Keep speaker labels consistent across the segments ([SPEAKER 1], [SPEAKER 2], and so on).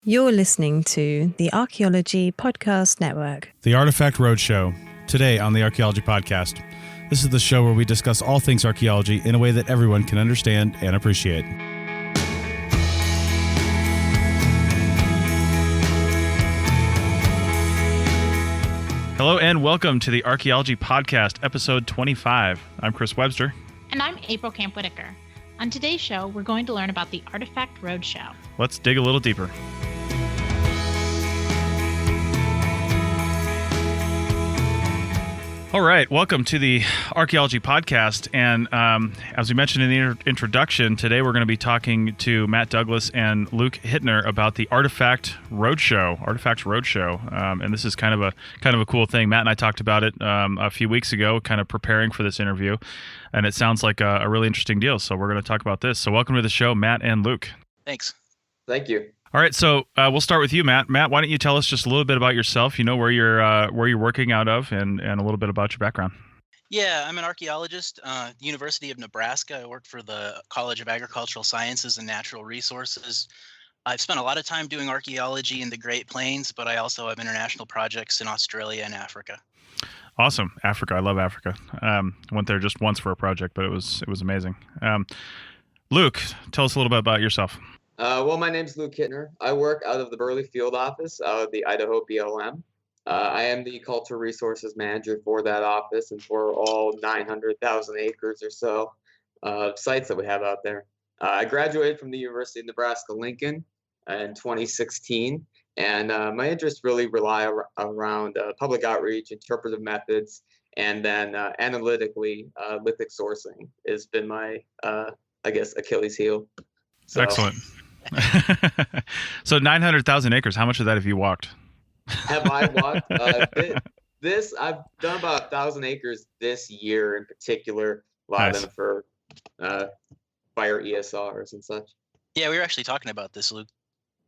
[SPEAKER 1] You're listening to the Archaeology Podcast Network.
[SPEAKER 2] The Artifact Roadshow, today on the Archaeology Podcast. This is the show where we discuss all things archaeology in a way that everyone can understand and appreciate. Hello and welcome to the Archaeology Podcast, episode 25. I'm Chris Webster.
[SPEAKER 3] And I'm April Camp Whitaker. On today's show, we're going to learn about the Artifact Roadshow.
[SPEAKER 2] Let's dig a little deeper. All right, welcome to the Archaeology Podcast. And as we mentioned in the introduction, today we're going to be talking to Matt Douglas and Luke Hittner about the Artifact Roadshow. And this is kind of a cool thing. Matt and I talked about it a few weeks ago, kind of preparing for this interview, and it sounds like a really interesting deal. So we're going to talk about this. So welcome to the show, Matt and Luke.
[SPEAKER 4] Thanks.
[SPEAKER 5] Thank you.
[SPEAKER 2] All right, so we'll start with you, Matt. Matt, why don't you tell us just a little bit about yourself? You know, where you're working out of, and a little bit about your background.
[SPEAKER 4] Yeah, I'm an archaeologist, University of Nebraska. I work for the College of Agricultural Sciences and Natural Resources. I've spent a lot of time doing archaeology in the Great Plains, but I also have international projects in Australia and Africa.
[SPEAKER 2] Awesome, Africa. I love Africa. Went there just once for a project, but it was amazing. Luke, tell us a little bit about yourself.
[SPEAKER 5] Well, my name's Luke Hittner. I work out of the Burley Field Office out of the Idaho BLM. I am the Cultural Resources Manager for that office and for all 900,000 acres or so of sites that we have out there. I graduated from the University of Nebraska-Lincoln in 2016, and my interests really rely around public outreach, interpretive methods, and then analytically, lithic sourcing has been my, Achilles heel. So.
[SPEAKER 2] Excellent. So 900,000 acres, how much of that have you walked?
[SPEAKER 5] Have I walked? I've done about 1,000 acres this year in particular, a lot of them for fire ESRs and such.
[SPEAKER 4] Yeah, we were actually talking about this, Luke.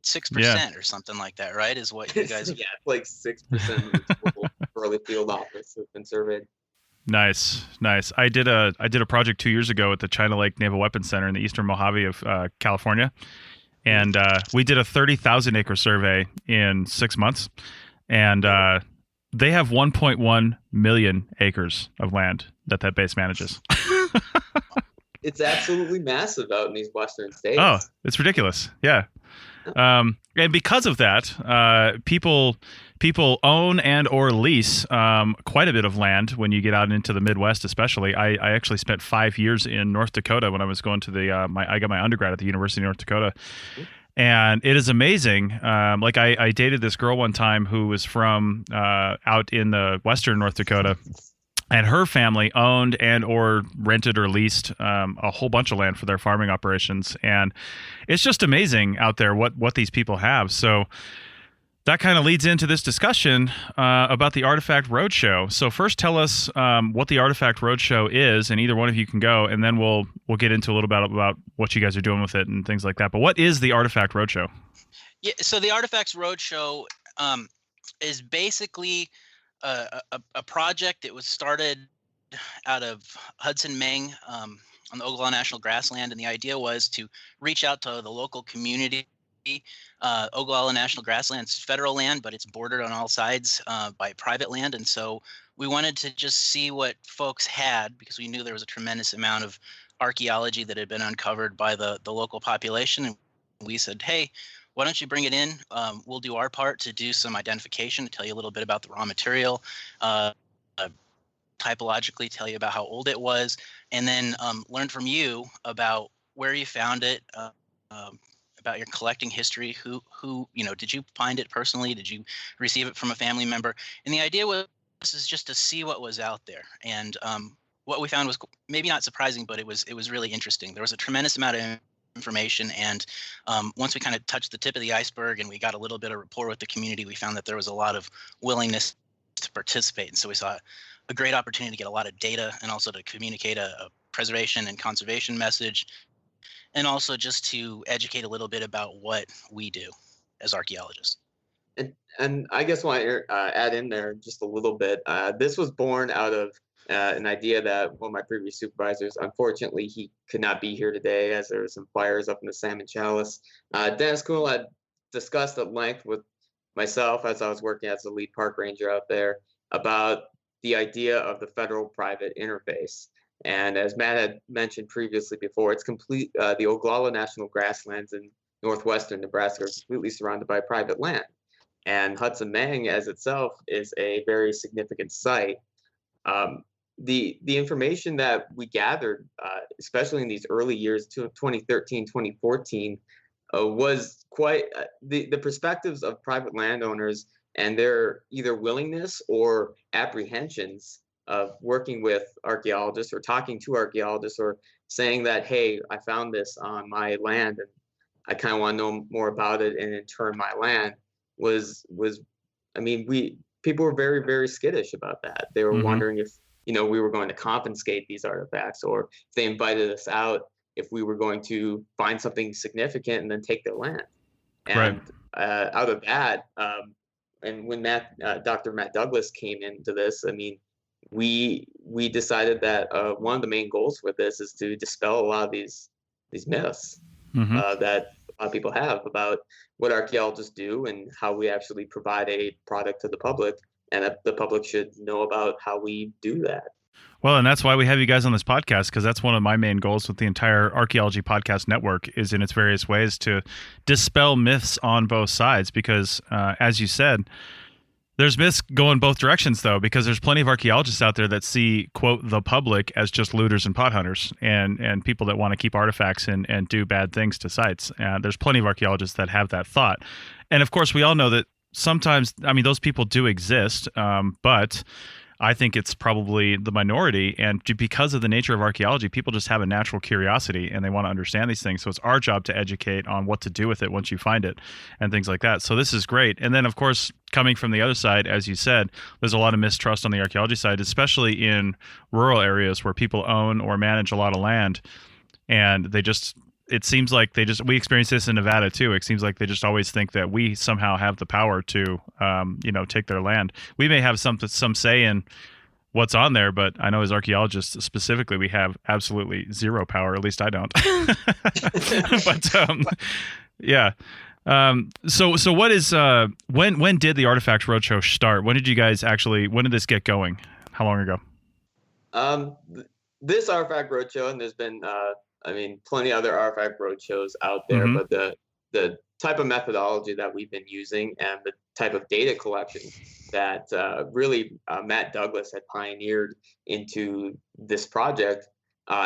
[SPEAKER 4] 6% or something like that, right? Is what you guys...
[SPEAKER 5] Yeah, like 6% of the total Burley Field Office has been surveyed.
[SPEAKER 2] Nice. I did a project 2 years ago at the China Lake Naval Weapons Center in the eastern Mojave of California. And we did a 30,000 acre survey in 6 months, and they have 1.1 million acres of land that base manages.
[SPEAKER 5] It's absolutely massive out in these western states.
[SPEAKER 2] Oh, it's ridiculous. Yeah. And because of that, people own and or lease quite a bit of land when you get out into the Midwest, especially. I actually spent 5 years in North Dakota when I was going to the I got my undergrad at the University of North Dakota. And it is amazing. I dated this girl one time who was from out in the western North Dakota. And her family owned and or rented or leased a whole bunch of land for their farming operations. And it's just amazing out there what these people have. So that kind of leads into this discussion about the Artifact Roadshow. So first tell us what the Artifact Roadshow is, and either one of you can go, and then we'll get into a little bit about what you guys are doing with it and things like that. But what is the Artifact Roadshow?
[SPEAKER 4] Yeah, so the Artifacts Roadshow is basically a project that was started out of Hudson, Maine, on the Ogallala National Grassland, and the idea was to reach out to the local community. Ogallala National Grassland's federal land, but it's bordered on all sides by private land, and so we wanted to just see what folks had, because we knew there was a tremendous amount of archaeology that had been uncovered by the local population, and we said, hey, why don't you bring it in? We'll do our part to do some identification, to tell you a little bit about the raw material, typologically tell you about how old it was, and then learn from you about where you found it, about your collecting history. Who did you find it personally? Did you receive it from a family member? And the idea was just to see what was out there. And what we found was maybe not surprising, but it was really interesting. There was a tremendous amount of information, and once we kind of touched the tip of the iceberg and we got a little bit of rapport with the community, we found that there was a lot of willingness to participate, and so we saw a great opportunity to get a lot of data and also to communicate a preservation and conservation message, and also just to educate a little bit about what we do as archaeologists.
[SPEAKER 5] And I guess I want to add in there just a little bit. This was born out of an idea that one of my previous supervisors, unfortunately, he could not be here today as there were some fires up in the Salmon Chalice. Dennis Kuhl had discussed at length with myself as I was working as a lead park ranger out there about the idea of the federal-private interface. And as Matt had mentioned previously before, it's complete. The Oglala National Grasslands in northwestern Nebraska are completely surrounded by private land, and Hudson Mang as itself is a very significant site. The information that we gathered, especially in these early years, 2013, 2014, was quite the perspectives of private landowners and their either willingness or apprehensions of working with archaeologists or talking to archaeologists or saying that, hey, I found this on my land and I kind of want to know more about it and in turn my land was I mean, people were very, very skittish about that. They were wondering if, we were going to confiscate these artifacts, or if they invited us out, if we were going to find something significant and then take their land. And out of that, and when Dr. Matt Douglas came into this, I mean, we decided that one of the main goals with this is to dispel a lot of these myths that a lot of people have about what archaeologists do and how we actually provide a product to the public, and that the public should know about how we do that.
[SPEAKER 2] Well, and that's why we have you guys on this podcast, because that's one of my main goals with the entire Archaeology Podcast Network is in its various ways to dispel myths on both sides. Because as you said, there's myths going both directions, though, because there's plenty of archaeologists out there that see, quote, the public as just looters and pot hunters and people that want to keep artifacts and do bad things to sites. There's plenty of archaeologists that have that thought. And of course, we all know that sometimes, I mean, those people do exist, but I think it's probably the minority. And because of the nature of archaeology, people just have a natural curiosity and they want to understand these things. So it's our job to educate on what to do with it once you find it and things like that. So this is great. And then, of course, coming from the other side, as you said, there's a lot of mistrust on the archaeology side, especially in rural areas where people own or manage a lot of land. And it seems like we experience this in Nevada too. It seems like they just always think that we somehow have the power to, take their land. We may have some say in what's on there, but I know as archaeologists specifically, we have absolutely zero power. At least I don't. But yeah. So what is when did the Artifact Roadshow start? When did this get going? How long ago?
[SPEAKER 5] This Artifact Roadshow, and there's been plenty other Artifact Roadshows out there, but the type of methodology that we've been using and the type of data collection that really Matt Douglas had pioneered into this project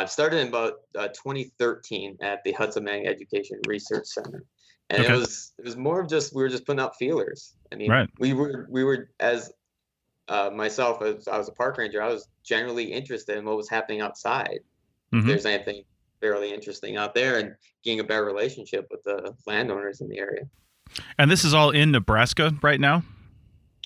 [SPEAKER 5] started in about 2013 at the Hudson Mang Education Research Center. And it was more of we were just putting out feelers. I mean, we were as myself, as I was a park ranger, I was generally interested in what was happening outside. If there's anything fairly interesting out there, and getting a better relationship with the landowners in the area.
[SPEAKER 2] And this is all in Nebraska right now?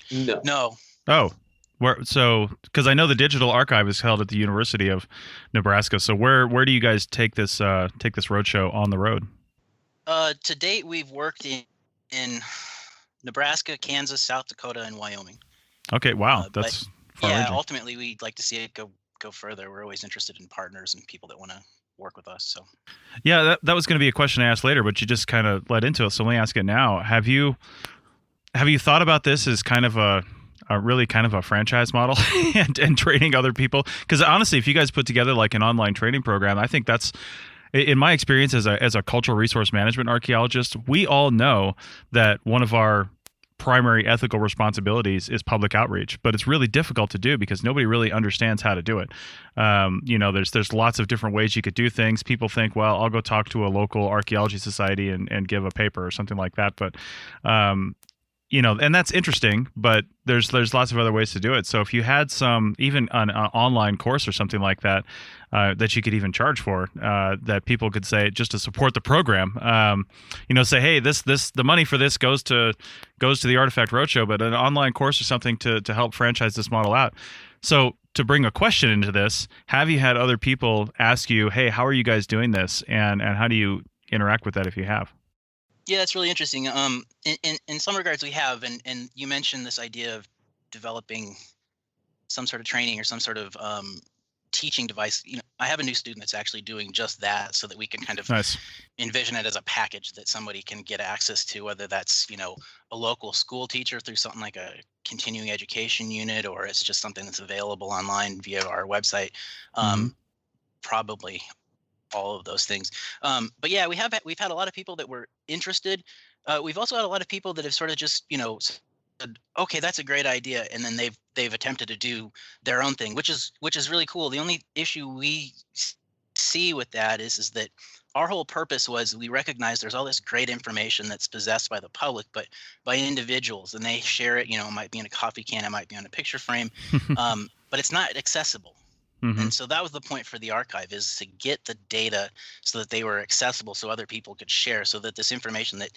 [SPEAKER 5] No.
[SPEAKER 2] Oh, because I know the digital archive is held at the University of Nebraska. So where do you guys take this roadshow on the road?
[SPEAKER 4] To date, we've worked in Nebraska, Kansas, South Dakota, and Wyoming.
[SPEAKER 2] Okay, wow, that's far-ranging.
[SPEAKER 4] Ultimately, we'd like to see it go further. We're always interested in partners and people that want to work with us. So
[SPEAKER 2] yeah, that was going to be a question I asked later, but you just kind of led into it, so let me ask it now. Have you thought about this as kind of a really kind of a franchise model and training other people? Because honestly, if you guys put together like an online training program, I think that's, in my experience as a cultural resource management archaeologist, we all know that one of our primary ethical responsibilities is public outreach, but it's really difficult to do because nobody really understands how to do it. There's lots of different ways you could do things. People think, well, I'll go talk to a local archaeology society and give a paper or something like that. But and that's interesting, but there's lots of other ways to do it. So if you had even an online course or something like that, that you could even charge for, that people could say just to support the program, say, hey, the money for this goes to the Artifact Roadshow, but an online course or something to help franchise this model out. So to bring a question into this, have you had other people ask you, hey, how are you guys doing this? And how do you interact with that if you have?
[SPEAKER 4] Yeah, it's really interesting. In some regards we have, and you mentioned this idea of developing some sort of training or some sort of teaching device. I have a new student that's actually doing just that, so that we can kind of
[SPEAKER 2] Nice.
[SPEAKER 4] envision it as a package that somebody can get access to, whether that's a local school teacher through something like a continuing education unit, or it's just something that's available online via our website. Probably all of those things. But yeah, we've had a lot of people that were interested. We've also had a lot of people that have sort of just said, okay, that's a great idea, and then they've attempted to do their own thing, which is really cool. The only issue we see with that is that our whole purpose was, we recognize there's all this great information that's possessed by the public, but by individuals, and they share it. It might be in a coffee can, it might be on a picture frame, but it's not accessible. And so that was the point for the archive, is to get the data so that they were accessible, so other people could share, so that this information that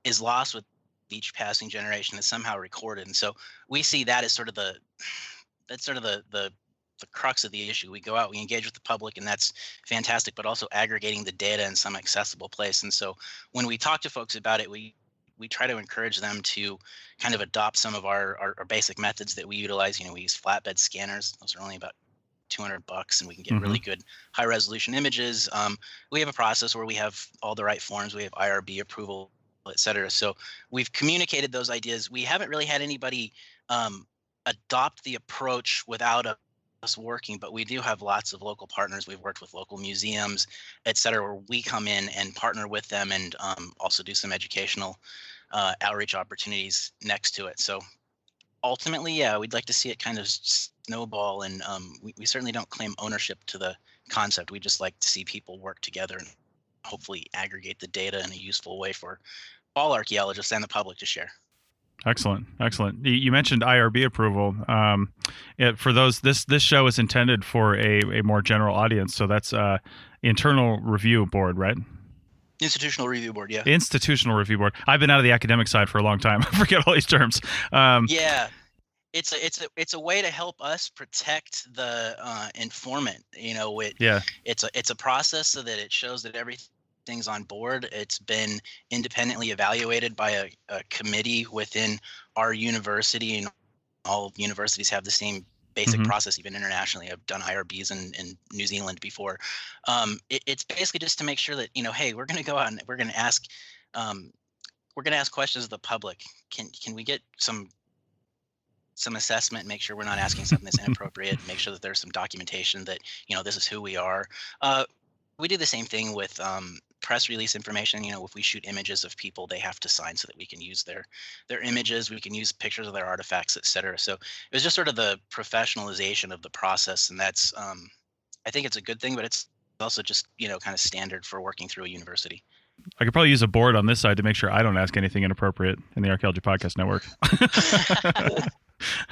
[SPEAKER 4] is lost with each passing generation is somehow recorded. And so we see that as the crux of the issue. We go out, we engage with the public, and that's fantastic, but also aggregating the data in some accessible place. And so when we talk to folks about it, we try to encourage them to kind of adopt some of our basic methods that we utilize. We use flatbed scanners. Those are only about $200, and we can get really good high resolution images. We have a process where we have all the right forms. We have IRB approval, et cetera. So we've communicated those ideas. We haven't really had anybody adopt the approach without us working, but we do have lots of local partners. We've worked with local museums, et cetera, where we come in and partner with them, and also do some educational outreach opportunities next to it. So ultimately, yeah, we'd like to see it kind of snowball, and we certainly don't claim ownership to the concept. We just like to see people work together and hopefully aggregate the data in a useful way for all archaeologists and the public to share.
[SPEAKER 2] Excellent. You mentioned IRB approval. For those, this show is intended for a more general audience, so that's internal review board, right?
[SPEAKER 4] Institutional review board, yeah.
[SPEAKER 2] Institutional review board. I've been out of the academic side for a long time. I forget all these terms.
[SPEAKER 4] Yeah, it's a way to help us protect the informant. It's a process so that it shows that everything's on board. It's been independently evaluated by a committee within our university, and all universities have the same basic process, even internationally. I've done IRBs in New Zealand before. It's basically just to make sure that, hey, we're going to go out and we're going to ask questions of the public. Can we get some assessment, and make sure we're not asking something that's inappropriate, and make sure that there's some documentation that, this is who we are. We do the same thing with press release information. If we shoot images of people, they have to sign so that we can use their images. We can use pictures of their artifacts, et cetera. So it was just sort of the professionalization of the process, and that's I think it's a good thing, but it's also just kind of standard for working through a university.
[SPEAKER 2] I could probably use a board on this side to make sure I don't ask anything inappropriate in the Archaeology Podcast Network.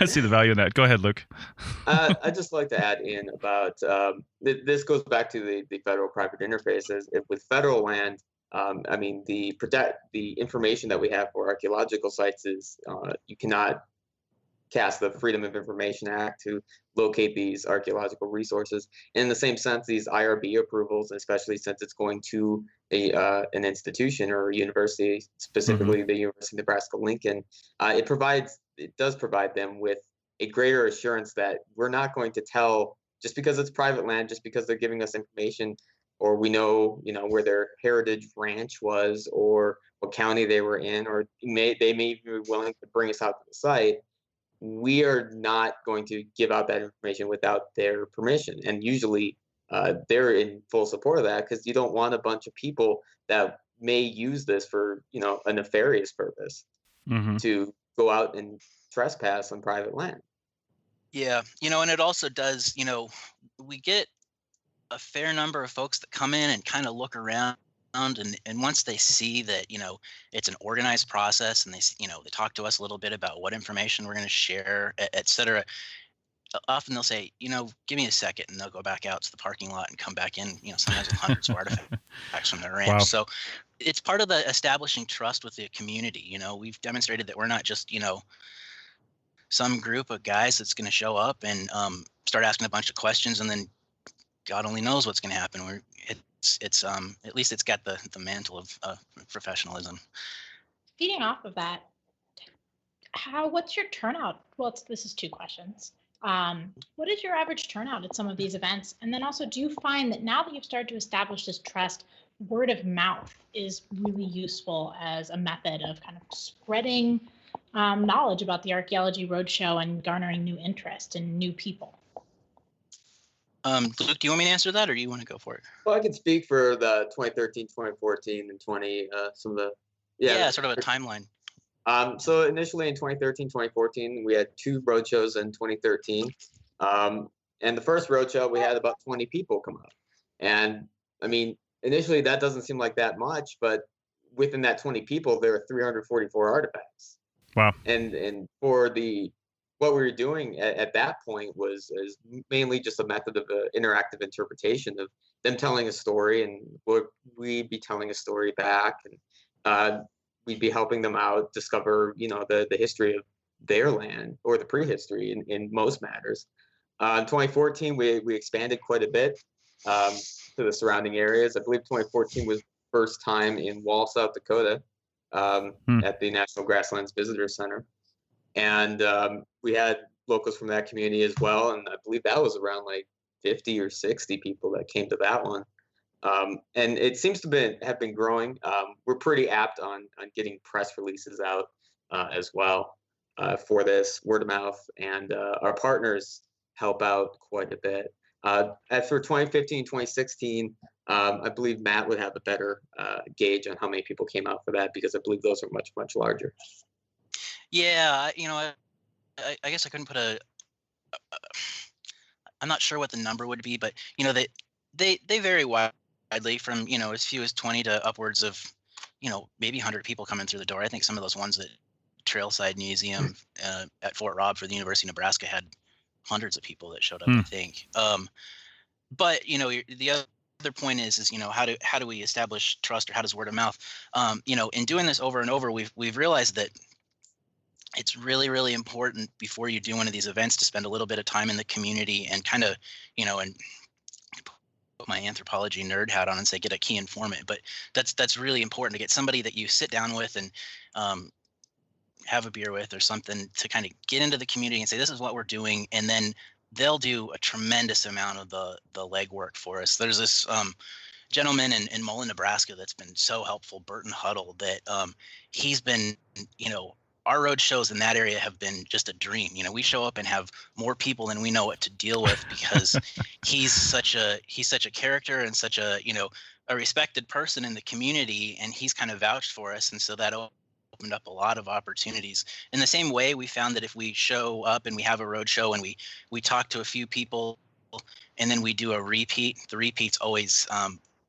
[SPEAKER 2] I see the value in that. Go ahead, Luke.
[SPEAKER 5] I'd just like to add in about this goes back to the federal-private interfaces. With federal land, the information that we have for archaeological sites is you cannot cast the Freedom of Information Act to locate these archaeological resources. In the same sense, these IRB approvals, especially since it's going to an institution or a university, specifically the University of Nebraska-Lincoln, it does provide them with a greater assurance that we're not going to tell, just because it's private land, just because they're giving us information, or we know, where their heritage ranch was, or what county they were in, or they may be willing to bring us out to the site. We are not going to give out that information without their permission. And usually they're in full support of that, because you don't want a bunch of people that may use this for, a nefarious purpose to go out and trespass on private land.
[SPEAKER 4] Yeah, and it also does, we get a fair number of folks that come in and kind of look around, and once they see that, it's an organized process, and they talk to us a little bit about what information we're going to share, et cetera. Often they'll say, give me a second, and they'll go back out to the parking lot and come back in, sometimes with hundreds of artifacts from their ranch.
[SPEAKER 2] Wow.
[SPEAKER 4] So it's part of the establishing trust with the community. We've demonstrated that we're not just, some group of guys that's going to show up and start asking a bunch of questions, and then God only knows what's going to happen. It's at least it's got the mantle of professionalism.
[SPEAKER 3] Feeding off of that, what's your turnout? Well, this is two questions. What is your average turnout at some of these events? And then also, do you find that now that you've started to establish this trust, word of mouth is really useful as a method of kind of spreading knowledge about the Archaeology Roadshow and garnering new interest and new people?
[SPEAKER 4] Luke, do you want me to answer that, or do you want to go for it?
[SPEAKER 5] Well, I can speak for the 2013, 2014, and some of the
[SPEAKER 4] Yeah, sort of a timeline.
[SPEAKER 5] So initially in 2013, 2014, we had 2 roadshows in 2013. And the first roadshow, we had about 20 people come up. And I mean, initially that doesn't seem like that much, but within that 20 people, there were 344 artifacts.
[SPEAKER 2] Wow.
[SPEAKER 5] And for what we were doing at that point is mainly just a method of interactive interpretation of them telling a story, and we'd be telling a story back, and we'd be helping them out discover, the history of their land, or the prehistory in most matters. In 2014, we expanded quite a bit to the surrounding areas. I believe 2014 was the first time in Wall, South Dakota, at the National Grasslands Visitor Center. And we had locals from that community as well. And I believe that was around like 50 or 60 people that came to that one. And it seems to have been growing. We're pretty apt on getting press releases out as well for this, word of mouth, and our partners help out quite a bit. As for 2015, 2016, I believe Matt would have a better gauge on how many people came out for that, because I believe those are much, much larger.
[SPEAKER 4] Yeah, I guess I couldn't put I'm not sure what the number would be, but they vary widely from as few as 20 to upwards of maybe 100 people coming through the door. I think some of those ones at Trailside Museum at Fort Robb for the University of Nebraska had hundreds of people that showed up, I think. But the other point is how do we establish trust, or how does word of mouth? In doing this over and over, we've realized that it's really, really important before you do one of these events to spend a little bit of time in the community and kind of, and put my anthropology nerd hat on and say, get a key informant. But that's really important, to get somebody that you sit down with and have a beer with or something, to kind of get into the community and say, this is what we're doing. And then they'll do a tremendous amount of the legwork for us. There's this gentleman in Mullen, Nebraska, that's been so helpful, Burton Huddle, that he's been, our road shows in that area have been just a dream. We show up and have more people than we know what to deal with, because he's such a character and such a respected person in the community, and he's kind of vouched for us. And so that opened up a lot of opportunities. In the same way, we found that if we show up and we have a road show and we talk to a few people and then we do a repeat, the repeat's always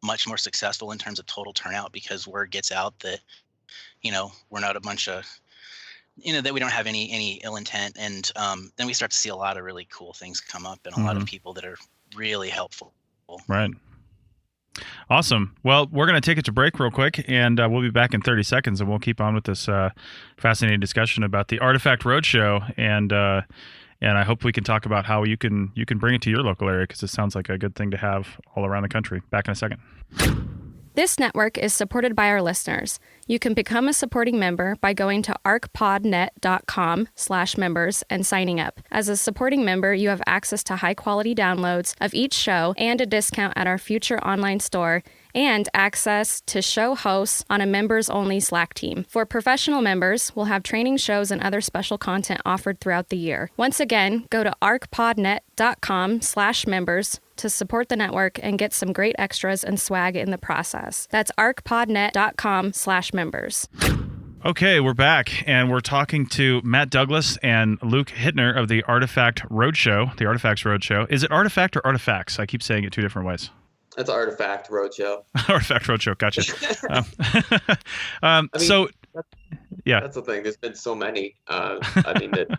[SPEAKER 4] much more successful in terms of total turnout, because word gets out that, we're not a bunch of, that we don't have any ill intent. And then we start to see a lot of really cool things come up, and a lot of people that are really helpful.
[SPEAKER 2] Right. Awesome. Well, we're going to take it to break real quick, and we'll be back in 30 seconds, and we'll keep on with this fascinating discussion about the Artifact Roadshow, and I hope we can talk about how you can bring it to your local area, because it sounds like a good thing to have all around the country. Back in a second.
[SPEAKER 6] This network is supported by our listeners. You can become a supporting member by going to arcpodnet.com/members and signing up. As a supporting member, you have access to high-quality downloads of each show and a discount at our future online store, and access to show hosts on a members-only Slack team. For professional members, we'll have training shows and other special content offered throughout the year. Once again, go to arcpodnet.com/members to support the network and get some great extras and swag in the process. That's arcpodnet.com/members.
[SPEAKER 2] Okay, we're back, and we're talking to Matt Douglas and Luke Hittner of the Artifact Roadshow, the Artifacts Roadshow. Is it Artifact or Artifacts? I keep saying it two different ways.
[SPEAKER 5] That's Artifact Roadshow.
[SPEAKER 2] Artifact Roadshow, gotcha. Yeah,
[SPEAKER 5] that's the thing. There's been so many. I mean, the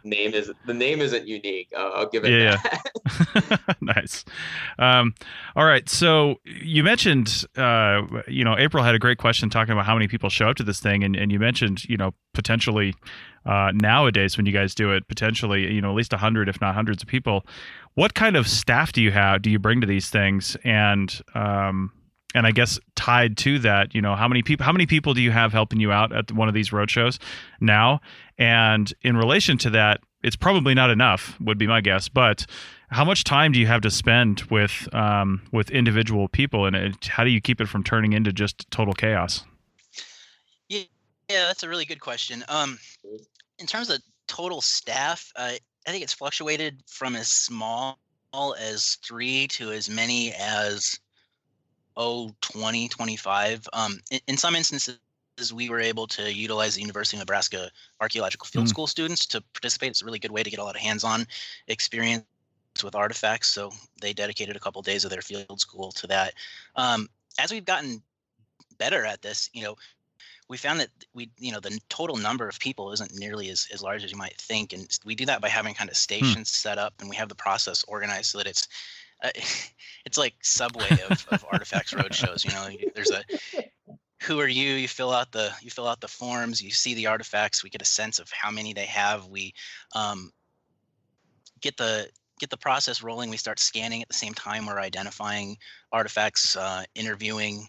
[SPEAKER 5] name isn't unique. I'll give it that.
[SPEAKER 2] Nice. All right. So you mentioned, April had a great question talking about how many people show up to this thing, and you mentioned, potentially nowadays when you guys do it, potentially, at least 100, if not hundreds of people. What kind of staff do you have? Do you bring to these things? And and I guess tied to that, how many people do you have helping you out at one of these roadshows now? And in relation to that, it's probably not enough, would be my guess. But how much time do you have to spend with individual people, and how do you keep it from turning into just total chaos?
[SPEAKER 4] Yeah, that's a really good question. In terms of total staff, I think it's fluctuated from as small as 3 to as many as 20, 25. In some instances, we were able to utilize the University of Nebraska Archaeological Field School students to participate. It's a really good way to get a lot of hands-on experience with artifacts. So they dedicated a couple days of their field school to that. As we've gotten better at this, we found that the total number of people isn't nearly as large as you might think. And we do that by having kind of stations set up, and we have the process organized so that it's like Subway of Artifacts Roadshows. There's who are you? You fill out the forms. You see the artifacts. We get a sense of how many they have. We get the process rolling. We start scanning at the same time. We're identifying artifacts, interviewing.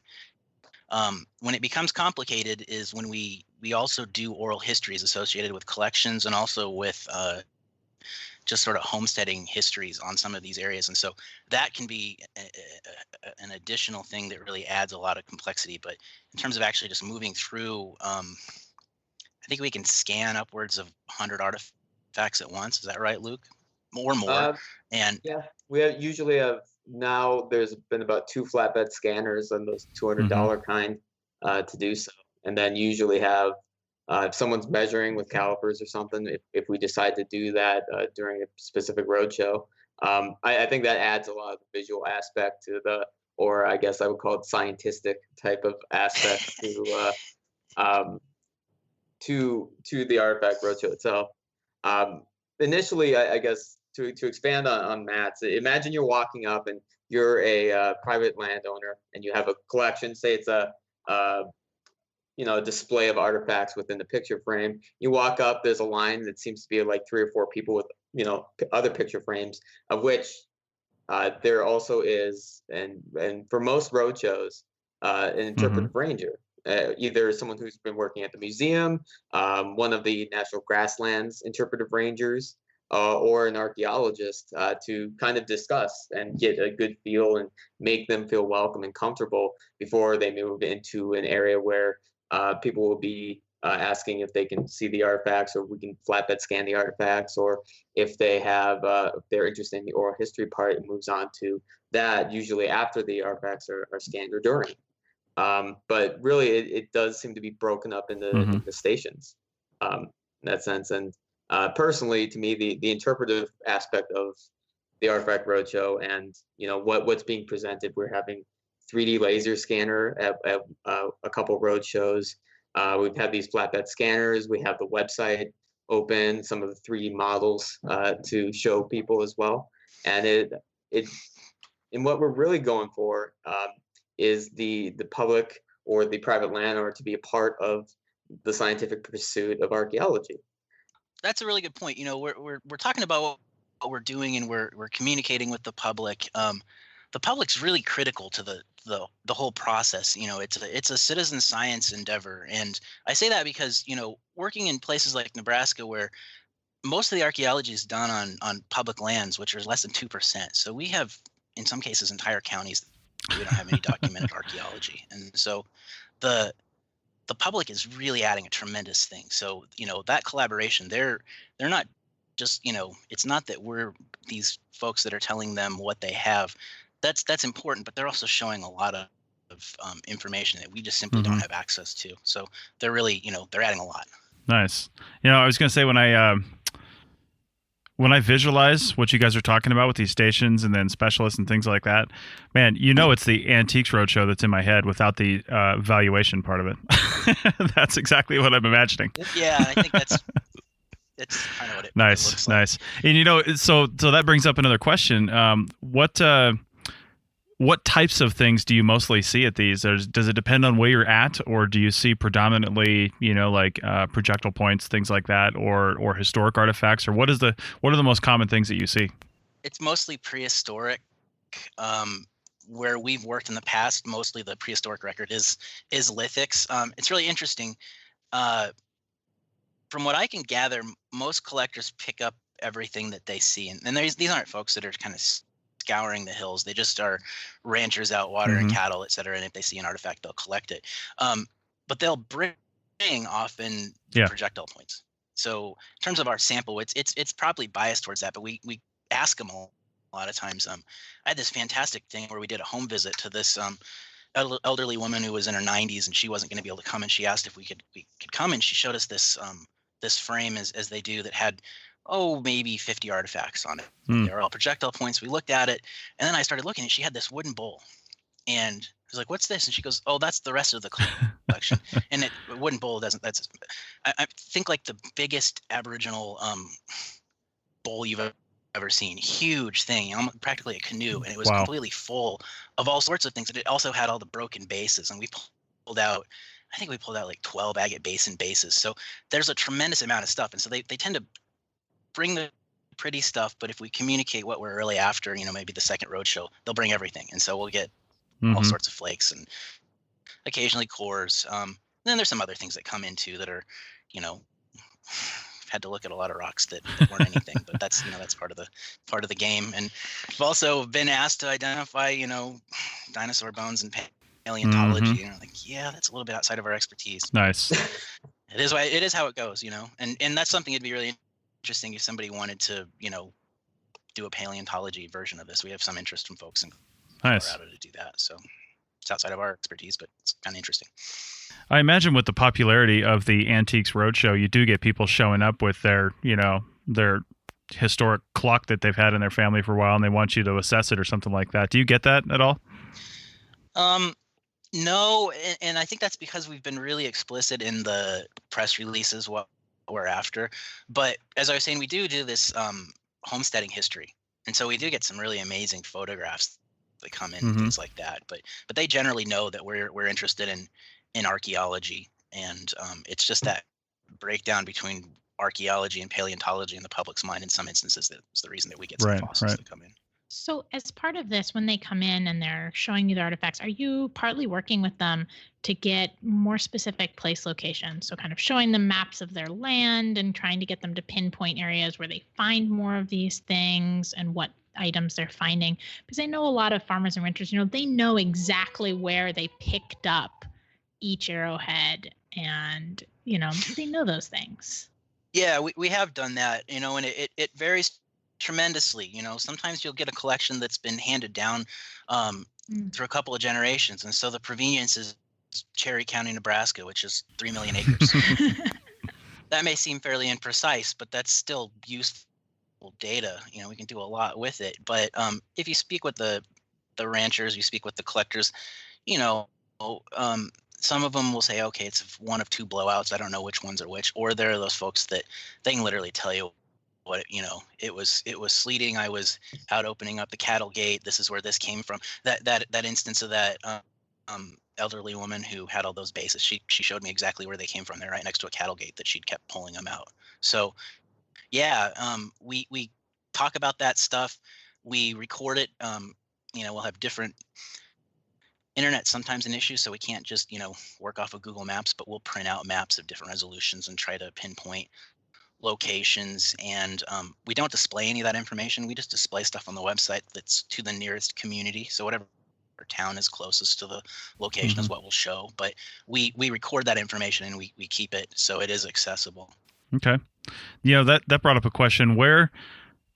[SPEAKER 4] When it becomes complicated is when we also do oral histories associated with collections, and also with just sort of homesteading histories on some of these areas. And so that can be an additional thing that really adds a lot of complexity. But in terms of actually just moving through, I think we can scan upwards of 100 artifacts at once. Is that right, Luke? More.
[SPEAKER 5] Yeah, we usually have, now there's been about 2 flatbed scanners on those $200 kind to do so. And then usually have, if someone's measuring with calipers or something, if we decide to do that during a specific roadshow, I think that adds a lot of visual aspect to or I guess I would call it scientific type of aspect to the Artifact Roadshow itself. Initially, I guess to expand on Matt's, imagine you're walking up and you're a private landowner and you have a collection. Say it's a display of artifacts within the picture frame. You walk up, there's a line that seems to be like 3 or 4 people with other picture frames, of which there also is, and for most roadshows, an interpretive ranger. Either someone who's been working at the museum, one of the National Grasslands interpretive rangers, or an archaeologist to kind of discuss and get a good feel and make them feel welcome and comfortable before they move into an area where people will be asking if they can see the artifacts, or we can flatbed scan the artifacts, or if they have, if they're interested in the oral history part, it moves on to that usually after the artifacts are scanned or during. But really, it does seem to be broken up into the stations in that sense. And personally, to me, the interpretive aspect of the Artifact Roadshow and what's being presented, we're having 3D laser scanner at a couple roadshows. We've had these flatbed scanners. We have the website open, some of the 3D models to show people as well. And and what we're really going for is the public or the private landowner to be a part of the scientific pursuit of archaeology.
[SPEAKER 4] That's a really good point. We're talking about what we're doing, and we're communicating with the public. The public's really critical to the whole process. It's a citizen science endeavor, and I say that because working in places like Nebraska, where most of the archaeology is done on public lands, which are less than 2%. So we have, in some cases, entire counties that we don't have any documented archaeology, and so the public is really adding a tremendous thing. So that collaboration, they're not just it's not that we're these folks that are telling them what they have. That's important, but they're also showing a lot of information that we just simply don't have access to. So they're really they're adding a lot. Nice.
[SPEAKER 2] I was going to say, when I visualize what you guys are talking about with these stations and then specialists and things like that, man, it's the Antiques Roadshow that's in my head without the valuation part of it. That's exactly what I'm imagining.
[SPEAKER 4] Yeah, I think that's kind of what it looks like.
[SPEAKER 2] Nice. And so that brings up another question. What types of things do you mostly see at these? Does it depend on where you're at, or do you see predominantly, like projectile points, things like that, or historic artifacts, or what are the most common things that you see?
[SPEAKER 4] It's mostly prehistoric. where we've worked in the past, mostly the prehistoric record is lithics. It's really interesting. From what I can gather, most collectors pick up everything that they see, and these aren't folks that are kind of scouring the hills. They just are ranchers out watering cattle, et cetera. And if they see an artifact, they'll collect it. But they'll bring often projectile points. So in terms of our sample, it's probably biased towards that, but we ask them a lot of times. I had this fantastic thing where we did a home visit to this elderly woman who was in her 90s, and she wasn't going to be able to come, and she asked if we could come, and she showed us this this frame as they do that had maybe 50 artifacts on it. They were all projectile points. We looked at it, and then I started looking, and she had this wooden bowl, and I was like, "What's this?" And she goes, "Oh, that's the rest of the collection." And a wooden bowl doesn't. I think like the biggest Aboriginal bowl you've ever seen. Huge thing, practically a canoe, and it was completely full of all sorts of things. And it also had all the broken bases, and we pulled out. I think we pulled out like 12 agate basin bases. So there's a tremendous amount of stuff, and so they tend to bring the pretty stuff. But if we communicate what we're really after, maybe the second roadshow, they'll bring everything, and so we'll get all sorts of flakes and occasionally cores. Then there's some other things that come into that are, had to look at a lot of rocks that weren't anything, but that's part of the game. And I've also been asked to identify dinosaur bones and paleontology, and I'm like, that's a little bit outside of our expertise.
[SPEAKER 2] Nice.
[SPEAKER 4] It is how it goes, and that's something that'd be really interesting if somebody wanted to do a paleontology version of this. We have some interest from folks in Colorado to do that, so it's outside of our expertise, but it's kind of interesting.
[SPEAKER 2] I imagine with the popularity of the Antiques Roadshow, you do get people showing up with their historic clock that they've had in their family for a while, and they want you to assess it or something like that. Do you get that at all?
[SPEAKER 4] No, and I think that's because we've been really explicit in the press releases what we're after. But as I was saying, we do this homesteading history, and so we do get some really amazing photographs that come in and things like that. But they generally know that we're interested in archaeology, and it's just that breakdown between archaeology and paleontology in the public's mind in some instances that's the reason that we get some fossils that come in.
[SPEAKER 3] So as part of this, when they come in and they're showing you the artifacts, are you partly working with them to get more specific place locations? So kind of showing them maps of their land and trying to get them to pinpoint areas where they find more of these things and what items they're finding? Because I know a lot of farmers and ranchers, they know exactly where they picked up each arrowhead, and, they know those things.
[SPEAKER 4] Yeah, we have done that, and it varies tremendously. Sometimes you'll get a collection that's been handed down through a couple of generations, and so the provenience is Cherry County, Nebraska, which is 3 million acres. That may seem fairly imprecise, but that's still useful data. We can do a lot with it. But if you speak with the ranchers, you speak with the collectors, some of them will say, okay, it's one of two blowouts, I don't know which ones are which. Or there are those folks that they can literally tell you what it was sleeting, I was out opening up the cattle gate, this is where this came from. That instance of that elderly woman who had all those bases, she showed me exactly where they came from. They're right next to a cattle gate that she'd kept pulling them out. So we talk about that stuff, we record it. We'll have different internet sometimes an issue, so we can't just work off of Google Maps, but we'll print out maps of different resolutions and try to pinpoint locations. And we don't display any of that information. We just display stuff on the website that's to the nearest community. So whatever town is closest to the location is what we'll show. But we record that information and we keep it so it is accessible.
[SPEAKER 2] Okay. That brought up a question where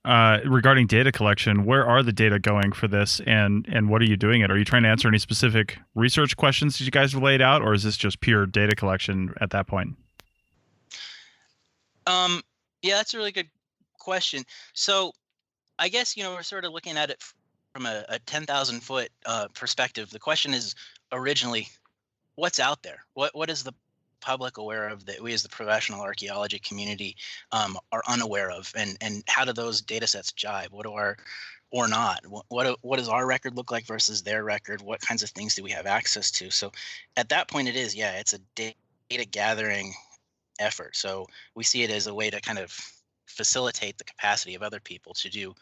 [SPEAKER 2] regarding data collection, where are the data going for this, and what are you doing it? Are you trying to answer any specific research questions that you guys have laid out, or is this just pure data collection at that point?
[SPEAKER 4] Yeah, that's a really good question. So I guess, we're sort of looking at it from a 10,000 foot perspective. The question is originally, what's out there? What is the public aware of that we as the professional archaeology community are unaware of, and how do those data sets jibe? What do our or not? What does our record look like versus their record? What kinds of things do we have access to? So at that point it's a data gathering effort. So we see it as a way to kind of facilitate the capacity of other people to do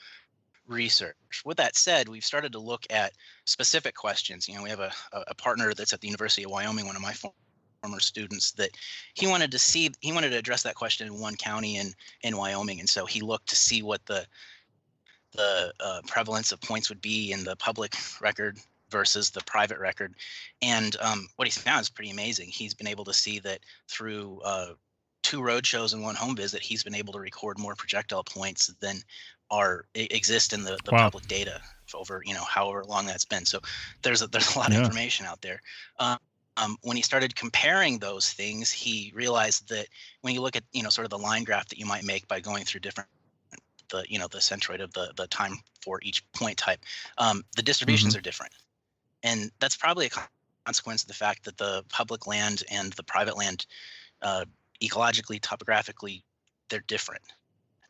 [SPEAKER 4] research. With that said, we've started to look at specific questions. We have a partner that's at the University of Wyoming, one of my former students, that he wanted to address that question in one county in Wyoming, and so he looked to see what the prevalence of points would be in the public record versus the private record. And what he's found is pretty amazing. He's been able to see that through 2 road shows and 1 home visit, he's been able to record more projectile points than exist in the
[SPEAKER 2] Wow.
[SPEAKER 4] public data over however long that's been. So there's a lot of
[SPEAKER 2] Yeah.
[SPEAKER 4] information out there. When he started comparing those things, he realized that when you look at sort of the line graph that you might make by going through different the centroid of the time for each point type, the distributions are different, and that's probably a consequence of the fact that the public land and the private land, ecologically, topographically, they're different,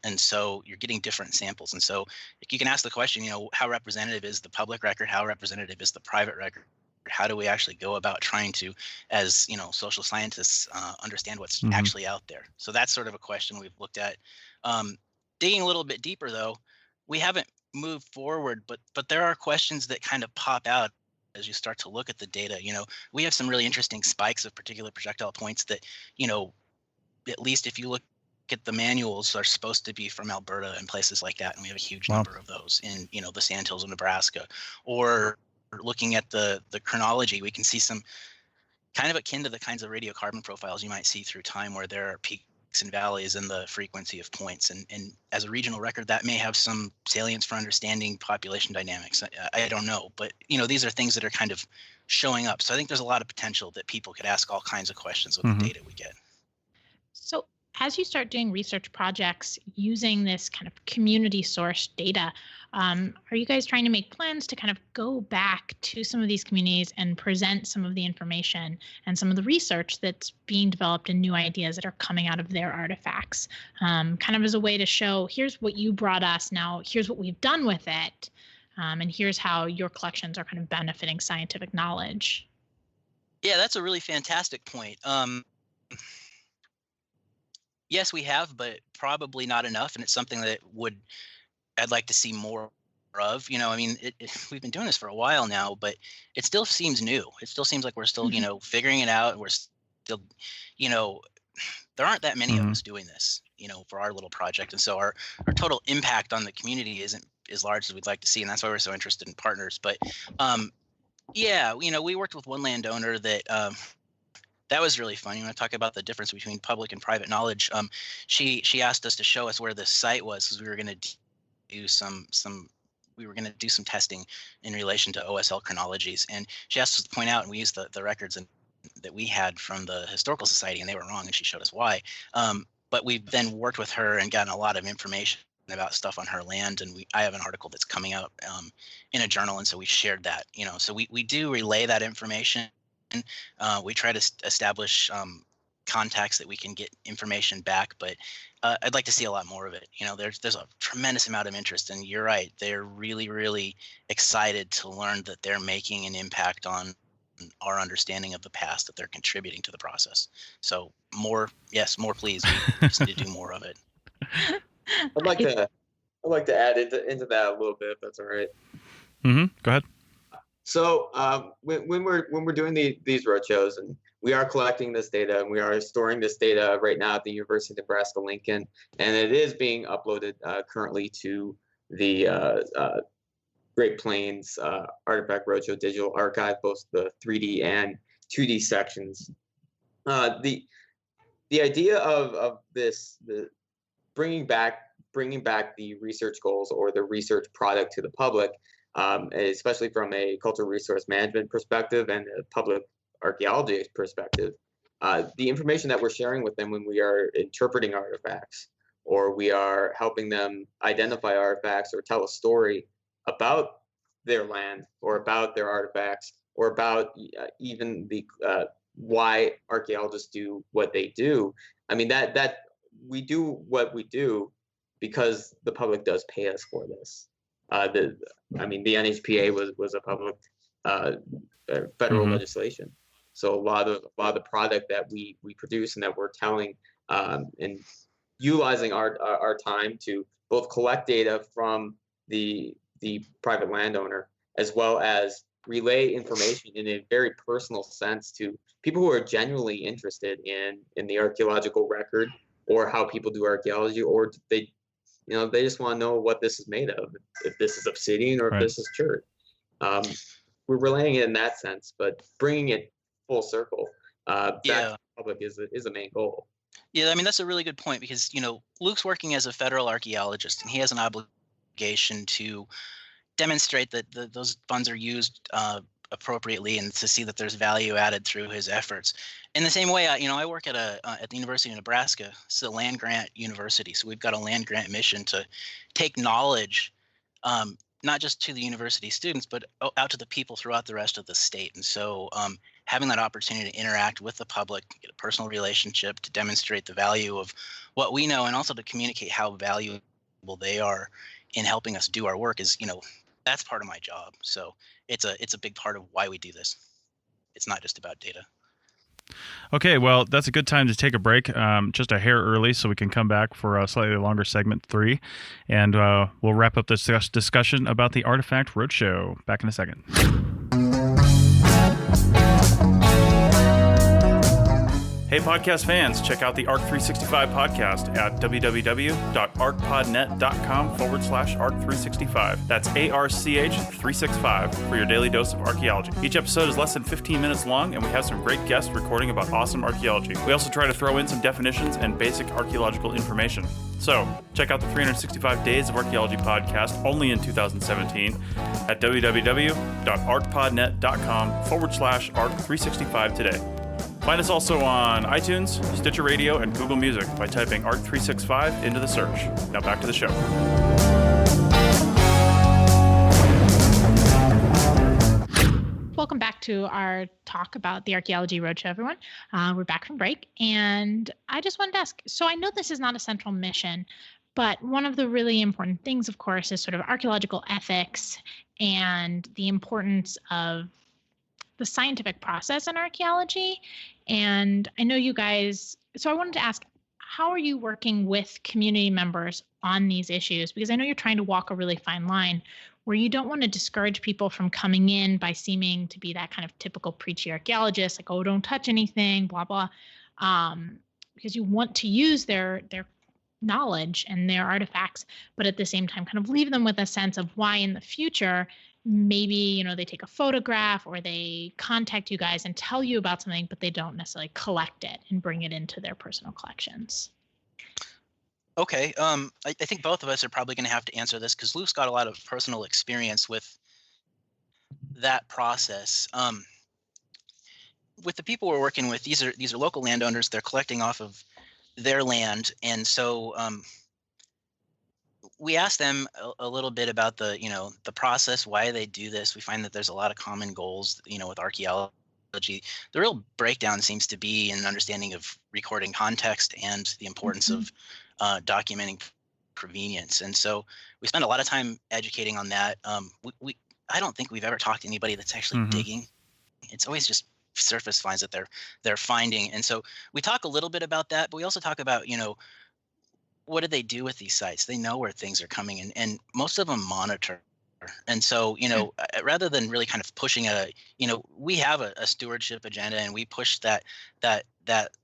[SPEAKER 4] and so you're getting different samples. And so you can ask the question, how representative is the public record? How representative is the private record? How do we actually go about trying to, as social scientists, understand what's actually out there? So that's sort of a question we've looked at. Digging a little bit deeper, though, we haven't moved forward, but there are questions that kind of pop out as you start to look at the data. We have some really interesting spikes of particular projectile points that, at least if you look at the manuals, are supposed to be from Alberta and places like that, and we have a huge number of those in the Sandhills of Nebraska. Or looking at the chronology, we can see some kind of akin to the kinds of radiocarbon profiles you might see through time, where there are peaks and valleys in the frequency of points, and as a regional record, that may have some salience for understanding population dynamics. I don't know, but these are things that are kind of showing up. So I think there's a lot of potential that people could ask all kinds of questions with the data we get.
[SPEAKER 3] So as you start doing research projects using this kind of community source data, are you guys trying to make plans to kind of go back to some of these communities and present some of the information and some of the research that's being developed and new ideas that are coming out of their artifacts, kind of as a way to show, here's what you brought us, now here's what we've done with it, and here's how your collections are kind of benefiting scientific knowledge?
[SPEAKER 4] Yeah, that's a really fantastic point. Yes, we have, but probably not enough, and it's something that I'd like to see more of. We've been doing this for a while now, but it still seems new. It still seems like we're still, figuring it out. We're still, there aren't that many of us doing this, for our little project, and so our total impact on the community isn't as large as we'd like to see, and that's why we're so interested in partners. But yeah, we worked with one landowner that was really fun. You want to talk about the difference between public and private knowledge? She asked us to show us where the site was, because we were going to do some testing in relation to OSL chronologies, and she asked us to point out, and we used the records that we had from the Historical Society, and they were wrong, and she showed us why. But we've then worked with her and gotten a lot of information about stuff on her land, and I have an article that's coming out in a journal, and so we shared that. So we do relay that information. We try to establish contacts that we can get information back, but I'd like to see a lot more of it. There's a tremendous amount of interest, and you're right, they're really, really excited to learn that they're making an impact on our understanding of the past, that they're contributing to the process. So more, please. We just need to do more of it.
[SPEAKER 5] I'd like to add into that a little bit, if that's all right.
[SPEAKER 2] Go ahead.
[SPEAKER 5] So when we're doing these roadshows, and we are collecting this data, and we are storing this data right now at the University of Nebraska-Lincoln, and it is being uploaded currently to the Great Plains Artifact Roadshow Digital Archive, both the 3D and 2D sections. The idea of this, bringing back the research goals or the research product to the public, especially from a cultural resource management perspective and a public archaeology perspective, the information that we're sharing with them when we are interpreting artifacts, or we are helping them identify artifacts or tell a story about their land or about their artifacts, or about even the why archaeologists do what they do. I mean, that we do what we do because the public does pay us for this. The NHPA was a public federal legislation, so a lot of the product that we produce and that we're telling and utilizing our time to both collect data from the private landowner, as well as relay information in a very personal sense to people who are genuinely interested in the archaeological record or how people do archaeology, or they just want to know what this is made of, if this is obsidian or if this is chert. We're relaying it in that sense, but bringing it full circle back to the public is a main goal.
[SPEAKER 4] Yeah, I mean, that's a really good point because, Luke's working as a federal archaeologist, and he has an obligation to demonstrate that those funds are used appropriately and to see that there's value added through his efforts. In the same way, I work at the University of Nebraska. It's a land grant university, so we've got a land grant mission to take knowledge, not just to the university students, but out to the people throughout the rest of the state. And so having that opportunity to interact with the public, get a personal relationship, to demonstrate the value of what we know, and also to communicate how valuable they are in helping us do our work is, that's part of my job. So it's a big part of why we do this. It's not just about data.
[SPEAKER 2] Okay, well, that's a good time to take a break, just a hair early, so we can come back for a slightly longer segment 3, and we'll wrap up this discussion about the Artifact Roadshow. Back in a second. Hey, podcast fans, check out the ARC365 podcast at www.arcpodnet.com/ARC365. That's ARCH365 for your daily dose of archaeology. Each episode is less than 15 minutes long, and we have some great guests recording about awesome archaeology. We also try to throw in some definitions and basic archaeological information. So, check out the 365 Days of Archaeology podcast only in 2017 at www.arcpodnet.com/ARC365 today. Find us also on iTunes, Stitcher Radio, and Google Music by typing ARC365 into the search. Now back to the show.
[SPEAKER 3] Welcome back to our talk about the Archaeology Roadshow, everyone. We're back from break, and I just wanted to ask, so I know this is not a central mission, but one of the really important things, of course, is sort of archaeological ethics and the importance of the scientific process in archaeology. And I know you guys, so I wanted to ask, how are you working with community members on these issues? Because I know you're trying to walk a really fine line where you don't want to discourage people from coming in by seeming to be that kind of typical preachy archaeologist, like, oh, don't touch anything, blah, blah, because you want to use their knowledge and their artifacts, but at the same time kind of leave them with a sense of why in the future maybe, they take a photograph or they contact you guys and tell you about something, but they don't necessarily collect it and bring it into their personal collections.
[SPEAKER 4] Okay. I think both of us are probably going to have to answer this because Luke's got a lot of personal experience with that process. With the people we're working with, these are local landowners. They're collecting off of their land, and so we asked them a little bit about the process, why they do this. We find that there's a lot of common goals, with archaeology. The real breakdown seems to be in understanding of recording context and the importance of documenting provenience. And so we spend a lot of time educating on that. I don't think we've ever talked to anybody that's actually digging. It's always just surface finds that they're finding. And so we talk a little bit about that, but we also talk about, what do they do with these sites? They know where things are coming in, and most of them monitor. And so, rather than really kind of pushing we have a stewardship agenda, and we push that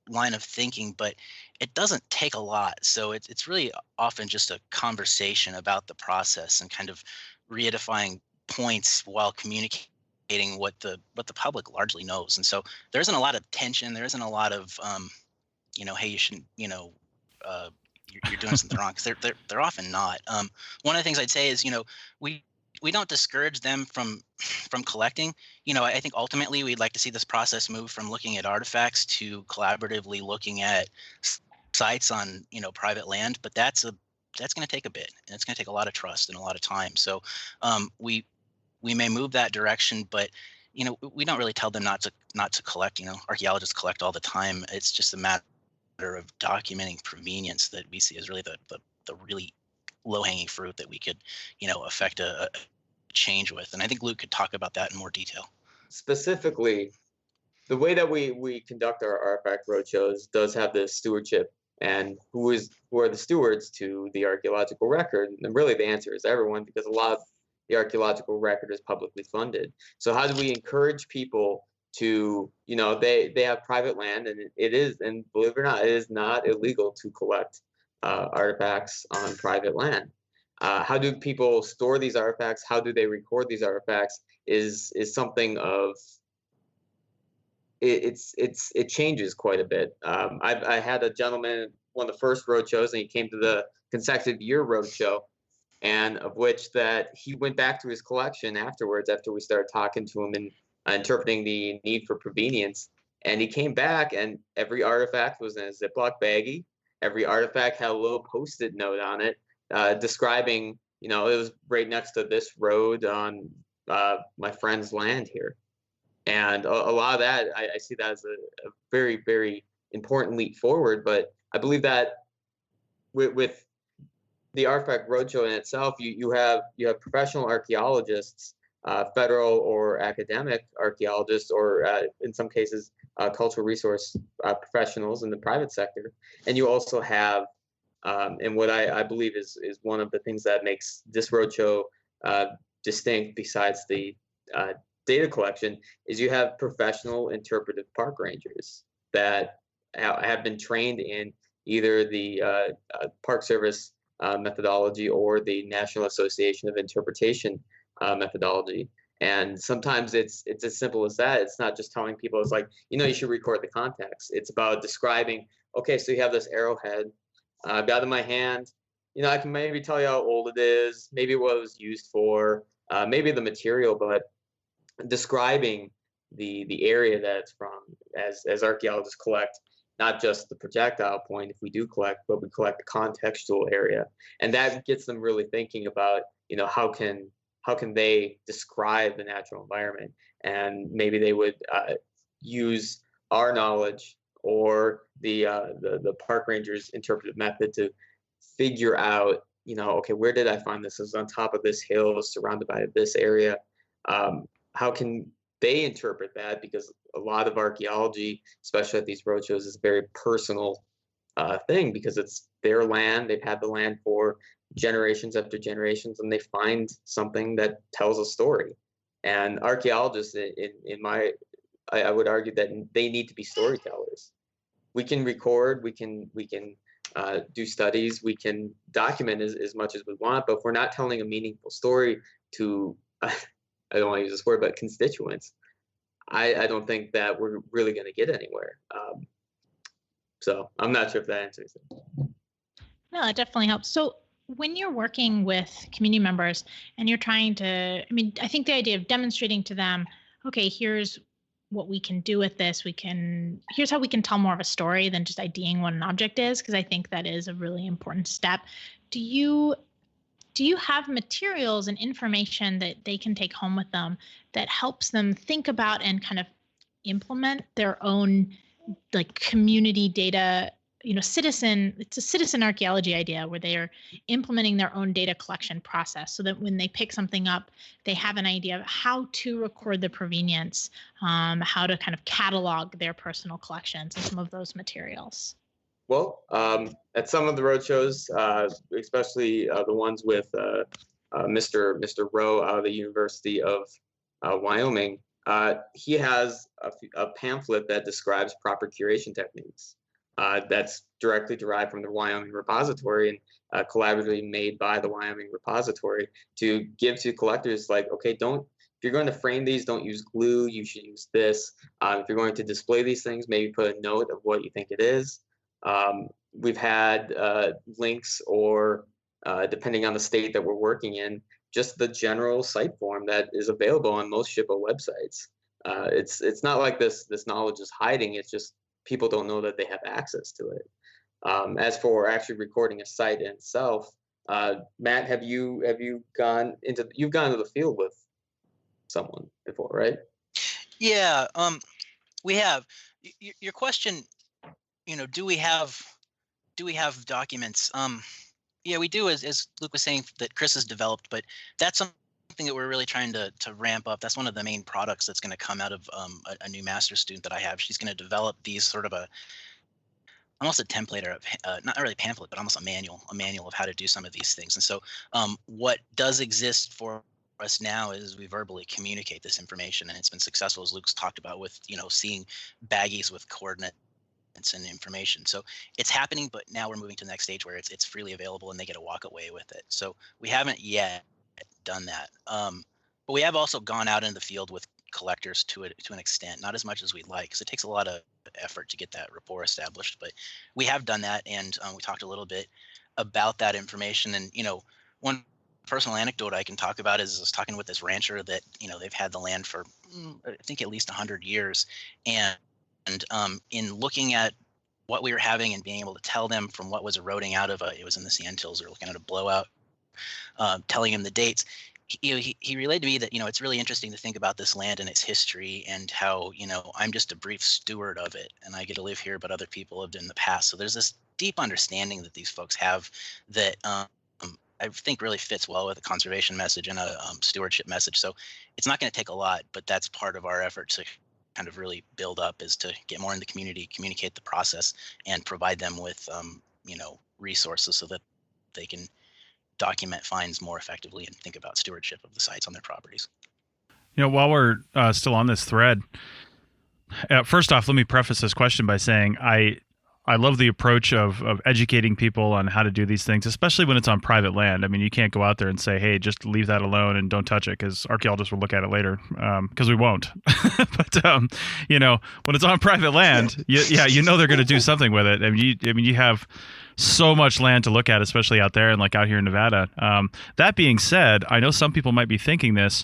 [SPEAKER 4] line of thinking, but it doesn't take a lot. So it's really often just a conversation about the process and kind of reedifying points while communicating what the public largely knows. And so there isn't a lot of tension. There isn't a lot of, hey, you shouldn't, you're doing something wrong, because they're often not. One of the things I'd say is, we don't discourage them from collecting. I think ultimately we'd like to see this process move from looking at artifacts to collaboratively looking at sites on private land, but that's going to take a bit, and it's going to take a lot of trust and a lot of time. So we may move that direction, but we don't really tell them not to collect. Archaeologists collect all the time. It's just a matter of documenting provenience that we see as really the really low-hanging fruit that we could affect a change with. And I think Luke could talk about that in more detail.
[SPEAKER 5] Specifically, the way that we conduct our Artifact Roadshows does have this stewardship And who are the stewards to the archaeological record? And really the answer is everyone, because a lot of the archaeological record is publicly funded. So how do we encourage people to, they have private land, and it is, and believe it or not, it is not illegal to collect artifacts on private land. How do people store these artifacts? How do they record these artifacts? Is something of it changes quite a bit. I had a gentleman, one of the first roadshows, and he came to the consecutive year roadshow, and of which that he went back to his collection afterwards after we started talking to him and interpreting the need for provenience. And he came back, and every artifact was in a Ziploc baggie. Every artifact had a little Post-it note on it describing, it was right next to this road on my friend's land here. And a lot of that, I see that as a very, very important leap forward. But I believe that with the Artifact Roadshow in itself, you have professional archaeologists, federal or academic archaeologists, or in some cases, cultural resource professionals in the private sector. And you also have, and what I believe is one of the things that makes this roadshow distinct, besides the data collection, is you have professional interpretive park rangers that have been trained in either the Park Service methodology or the National Association of Interpretation methodology. And sometimes it's as simple as that. It's not just telling people, it's like, you should record the context. It's about describing, okay, so you have this arrowhead. I've got it in my hand. I can maybe tell you how old it is, maybe what it was used for, maybe the material, but describing the area that it's from, as archaeologists collect not just the projectile point if we do collect, but we collect the contextual area. And that gets them really thinking about, how can they describe the natural environment? And maybe they would use our knowledge or the park ranger's interpretive method to figure out, okay, where did I find this? It was on top of this hill, surrounded by this area. How can they interpret that? Because a lot of archaeology, especially at these roadshows, is a very personal thing, because it's their land. They've had the land for generations after generations, and they find something that tells a story. And archaeologists, I would argue that they need to be storytellers. We can record, we can do studies, we can document as much as we want, but if we're not telling a meaningful story to I don't want to use this word, but constituents, I don't think that we're really going to get anywhere. So I'm not sure if that answers it.
[SPEAKER 3] No, it definitely helps. So when you're working with community members and you're trying to, I think the idea of demonstrating to them, okay, here's what we can do with this. Here's how we can tell more of a story than just IDing what an object is, because I think that is a really important step. Do you have materials and information that they can take home with them that helps them think about and kind of implement their own community data, it's a citizen archaeology idea where they are implementing their own data collection process, so that when they pick something up, they have an idea of how to record the provenience, how to kind of catalog their personal collections and some of those materials?
[SPEAKER 5] Well, at some of the roadshows, especially the ones with Mr. Rowe out of the University of Wyoming, he has a pamphlet that describes proper curation techniques. That's directly derived from the Wyoming repository and collaboratively made by the Wyoming repository to give to collectors, like, okay, if you're going to frame these, don't use glue, you should use this. If you're going to display these things, maybe put a note of what you think it is. We've had links, or depending on the state that we're working in, just the general site form that is available on most SHPO websites. It's not like this knowledge is hiding. It's just people don't know that they have access to it. As for actually recording a site in itself, Matt, have you gone into the field with someone before, right?
[SPEAKER 4] Yeah, we have. Your question, do we have documents? Yeah, we do, as Luke was saying, that Chris has developed, but that's something that we're really trying to ramp up. That's one of the main products that's going to come out of a new master's student that I have. She's going to develop these sort of almost a template or not really a pamphlet, but almost a manual of how to do some of these things. And so what does exist for us now is we verbally communicate this information, and it's been successful, as Luke's talked about, with seeing baggies with coordinates and information. So it's happening, but now we're moving to the next stage where it's freely available and they get to walk away with it. So we haven't yet done that. But we have also gone out in the field with collectors to an extent, not as much as we'd like, because it takes a lot of effort to get that rapport established. But we have done that, and we talked a little bit about that information. And one personal anecdote I can talk about is I was talking with this rancher that they've had the land for I think at least 100 years, and in looking at what we were having and being able to tell them from what was eroding out of it was in the sand hills, or looking at a blowout, telling him the dates. He relayed to me that it's really interesting to think about this land and its history, and how I'm just a brief steward of it, and I get to live here, but other people lived in the past. So there's this deep understanding that these folks have that I think really fits well with a conservation message and a stewardship message. So it's not going to take a lot, but that's part of our effort to kind of really build up, is to get more in the community, communicate the process, and provide them with resources so that they can document finds more effectively and think about stewardship of the sites on their properties.
[SPEAKER 2] While we're still on this thread, first off, let me preface this question by saying I love the approach of educating people on how to do these things, especially when it's on private land. I mean, you can't go out there and say, hey, just leave that alone and don't touch it, because archaeologists will look at it later, because we won't. But, when it's on private land, they're going to do something with it. I mean, you have so much land to look at, especially out there and like out here in Nevada. That being said, I know some people might be thinking this.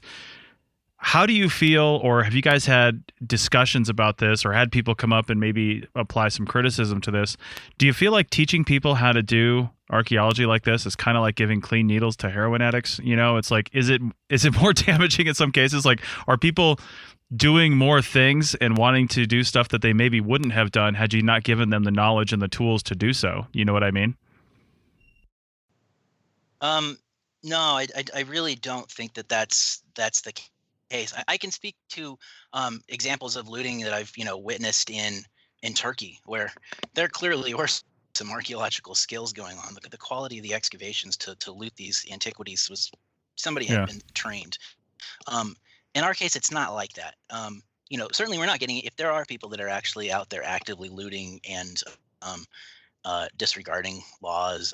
[SPEAKER 2] How do you feel, or have you guys had discussions about this, or had people come up and maybe apply some criticism to this? Do you feel like teaching people how to do archaeology like this is kind of like giving clean needles to heroin addicts? It's like, is it more damaging in some cases? Like, are people doing more things and wanting to do stuff that they maybe wouldn't have done had you not given them the knowledge and the tools to do so? You know what I mean?
[SPEAKER 4] No, I really don't think that's the case. I can speak to examples of looting that I've witnessed in Turkey, where there clearly were some archaeological skills going on. Look at the quality of the excavations to loot these antiquities. Was somebody had been trained. In our case, it's not like that. Certainly we're not getting, if there are people that are actually out there actively looting and disregarding laws,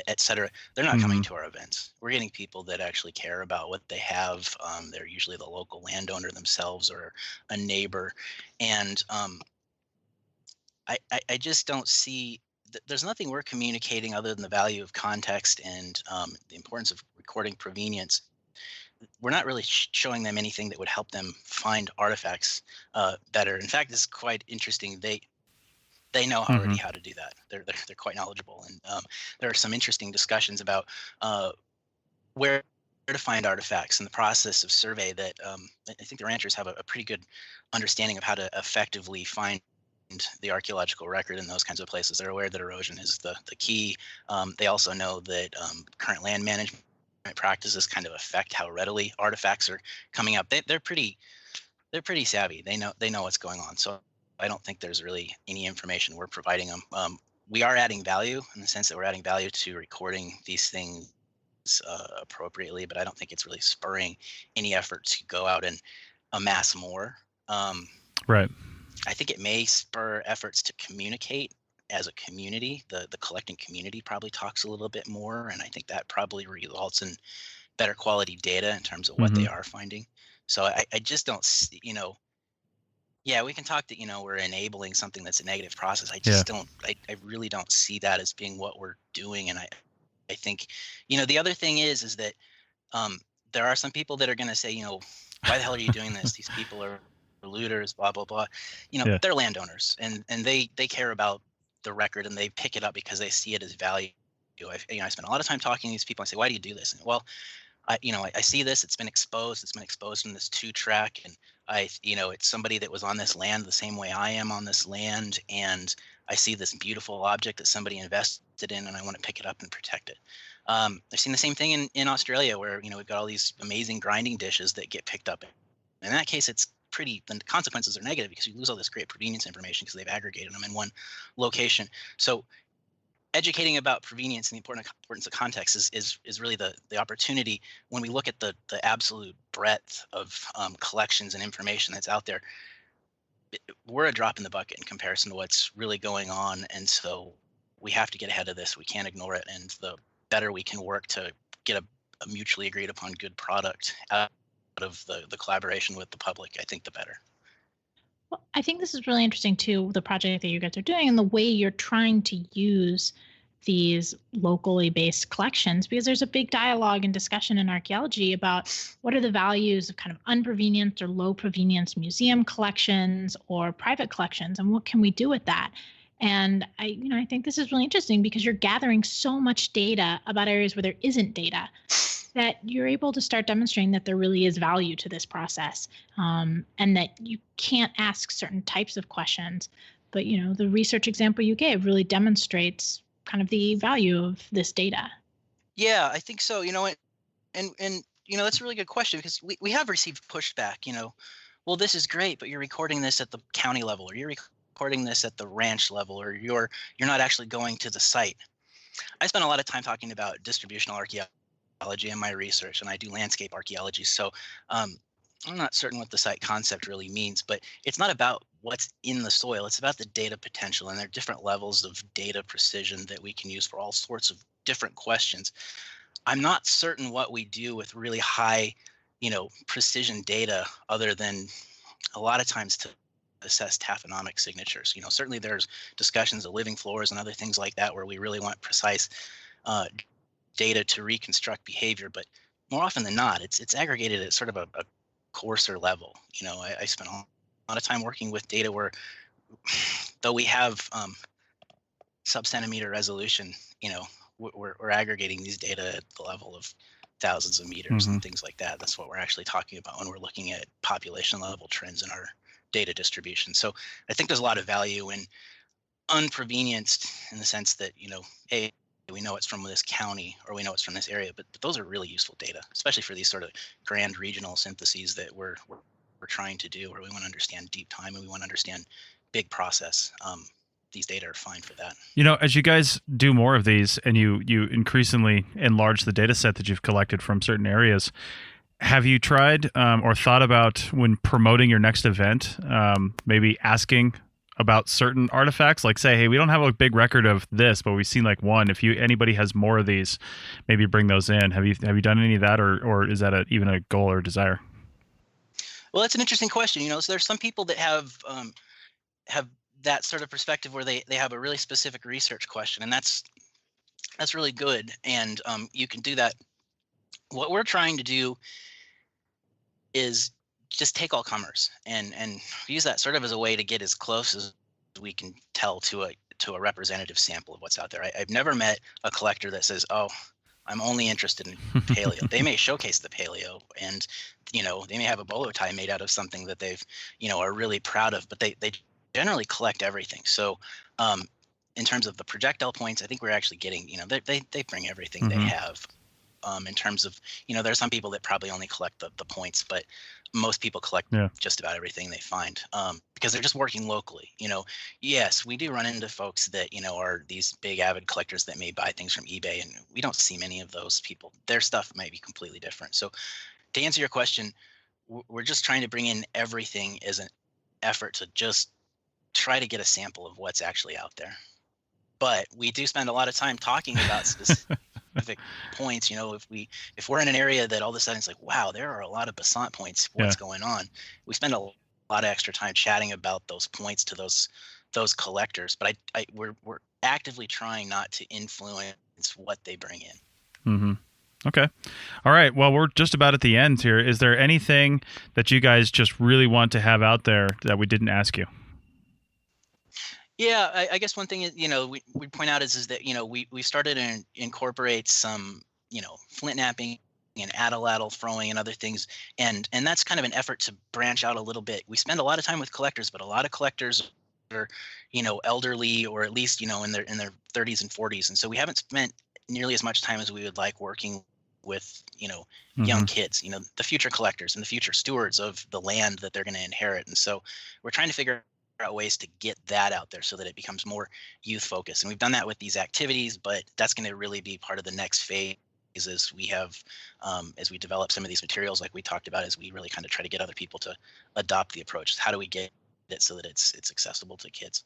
[SPEAKER 4] et cetera, they're not coming to our events. We're getting people that actually care about what they have. They're usually the local landowner themselves or a neighbor. And I just don't see, there's nothing we're communicating other than the value of context and the importance of recording provenience. We're not really showing them anything that would help them find artifacts better. In fact, it's quite interesting. They know already how to do that. They're quite knowledgeable, and there are some interesting discussions about where to find artifacts in the process of survey. That I think the ranchers have a pretty good understanding of how to effectively find the archaeological record in those kinds of places. They're aware that erosion is the key. They also know that current land management practices kind of affect how readily artifacts are coming up. They're pretty savvy. They know what's going on. So I don't think there's really any information we're providing them. We are adding value in the sense that we're adding value to recording these things appropriately, but I don't think it's really spurring any effort to go out and amass more.
[SPEAKER 2] Right.
[SPEAKER 4] I think it may spur efforts to communicate as a community. The collecting community probably talks a little bit more, and I think that probably results in better quality data in terms of what they are finding. So I just don't see, yeah, we can talk that, we're enabling something that's a negative process. I just don't, I really don't see that as being what we're doing. And I think, the other thing is that there are some people that are going to say, why the hell are you doing this? These people are looters, blah, blah, blah. They're landowners, and they care about the record, and they pick it up because they see it as value. I spend a lot of time talking to these people. I say, why do you do this? And, well, I see this, it's been exposed in this 2-track, and it's somebody that was on this land the same way I am on this land, and I see this beautiful object that somebody invested in, and I want to pick it up and protect it. I've seen the same thing in Australia, where we've got all these amazing grinding dishes that get picked up. In that case, it's the consequences are negative because you lose all this great provenience information because they've aggregated them in one location. So educating about provenience and the importance of context is really the opportunity when we look at the absolute breadth of collections and information that's out there. We're a drop in the bucket in comparison to what's really going on, and so we have to get ahead of this. We can't ignore it, and the better we can work to get a mutually agreed upon good product out of the collaboration with the public, I think the better.
[SPEAKER 3] Well, I think this is really interesting too, the project that you guys are doing and the way you're trying to use these locally based collections, because there's a big dialogue and discussion in archaeology about what are the values of kind of unprovenience or low provenience museum collections or private collections, and what can we do with that? And I think this is really interesting because you're gathering so much data about areas where there isn't data that you're able to start demonstrating that there really is value to this process, and that you can't ask certain types of questions. But, the research example you gave really demonstrates kind of the value of this data.
[SPEAKER 4] Yeah, I think so. And that's a really good question because we have received pushback. Well, this is great, but you're recording this at the county level, or you're recording this at the ranch level, or you're not actually going to the site. I spent a lot of time talking about distributional archaeology in my research, and I do landscape archaeology. So I'm not certain what the site concept really means, but it's not about what's in the soil. It's about the data potential, and there are different levels of data precision that we can use for all sorts of different questions. I'm not certain what we do with really high, precision data other than a lot of times to assess taphonomic signatures. Certainly there's discussions of living floors and other things like that where we really want precise data to reconstruct behavior, but more often than not, it's aggregated at sort of a coarser level. I spent a lot of time working with data where, though we have sub-centimeter resolution, we're aggregating these data at the level of thousands of meters and things like that. That's what we're actually talking about when we're looking at population level trends in our data distribution. So I think there's a lot of value in unprovenienced in the sense that, hey, we know it's from this county or we know it's from this area, but those are really useful data, especially for these sort of grand regional syntheses that we're trying to do, where we want to understand deep time and we want to understand big process. These data are fine for that.
[SPEAKER 2] As you guys do more of these and you increasingly enlarge the data set that you've collected from certain areas, have you tried or thought about when promoting your next event, maybe asking about certain artifacts, like say, hey, we don't have a big record of this, but we've seen like one. If anybody has more of these, maybe bring those in. Have you done any of that, or is that even a goal or desire?
[SPEAKER 4] Well, that's an interesting question. So there's some people that have that sort of perspective where they have a really specific research question, and that's really good. And you can do that. What we're trying to do is just take all comers and use that sort of as a way to get as close as we can tell to a representative sample of what's out there. I've never met a collector that says, oh, I'm only interested in paleo. They may showcase the paleo and, they may have a bolo tie made out of something that they've, are really proud of, but they generally collect everything. So in terms of the projectile points, I think we're actually getting, they bring everything they have. In terms of, there's some people that probably only collect the points, but most people collect just about everything they find because they're just working locally. Yes, we do run into folks that, are these big avid collectors that may buy things from eBay, and we don't see many of those people. Their stuff might be completely different. So to answer your question, we're just trying to bring in everything as an effort to just try to get a sample of what's actually out there. But we do spend a lot of time talking about specific points. If we're in an area that all of a sudden it's like, wow, there are a lot of basant points. What's going on? We spend a lot of extra time chatting about those points to those collectors. But we're actively trying not to influence what they bring in.
[SPEAKER 2] Okay. All right. Well, we're just about at the end here. Is there anything that you guys just really want to have out there that we didn't ask you?
[SPEAKER 4] Yeah, I guess one thing is, we point out is that, we started to incorporate some, flint napping and atlatl throwing and other things. And that's kind of an effort to branch out a little bit. We spend a lot of time with collectors, but a lot of collectors are, elderly or at least, in their 30s and 40s. And so we haven't spent nearly as much time as we would like working with, young kids, the future collectors and the future stewards of the land that they're going to inherit. And so we're trying to figure out ways to get that out there so that it becomes more youth focused. And we've done that with these activities, but that's going to really be part of the next phase as we have, as we develop some of these materials like we talked about, as we really kind of try to get other people to adopt the approach. How do we get it so that it's accessible to kids?